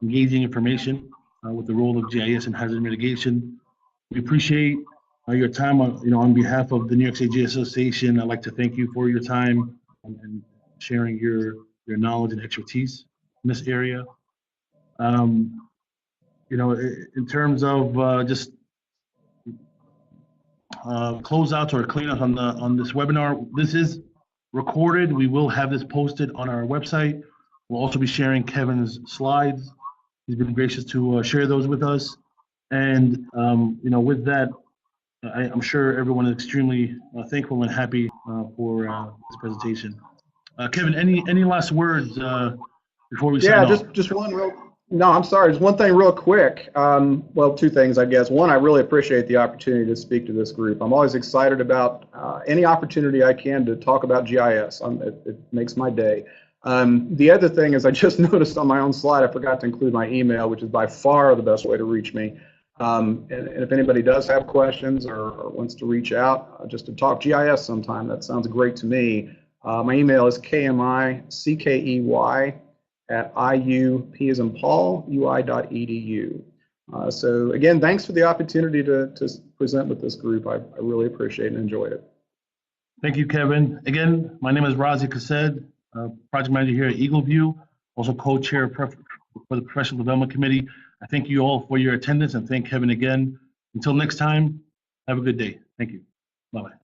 engaging information with the role of GIS and hazard mitigation. We appreciate your time on behalf of the New York State GIS Association. I'd like to thank you for your time and sharing your knowledge and expertise in this area. In terms of just closeouts or cleanup on this webinar, this is recorded. We will have this posted on our website. We'll also be sharing Kevin's slides. He's been gracious to share those with us. And with that, I'm sure everyone is extremely thankful and happy for this presentation. Kevin, any last words before we sign off? Just one real. No, I'm sorry. Just one thing real quick. Well, two things, I guess. One, I really appreciate the opportunity to speak to this group. I'm always excited about any opportunity I can to talk about GIS. It makes my day. The other thing is I just noticed on my own slide, I forgot to include my email, which is by far the best way to reach me. And if anybody does have questions or wants to reach out just to talk GIS sometime, that sounds great to me. My email is kmickey at IUP as in Paul, UI.edu. So again, thanks for the opportunity to present with this group. I really appreciate and enjoy it. Thank you, Kevin. Again, my name is Razi Kased, project manager here at EagleView, also co-chair for the Professional Development Committee. I thank you all for your attendance and thank Kevin again. Until next time, have a good day. Thank you. Bye-bye.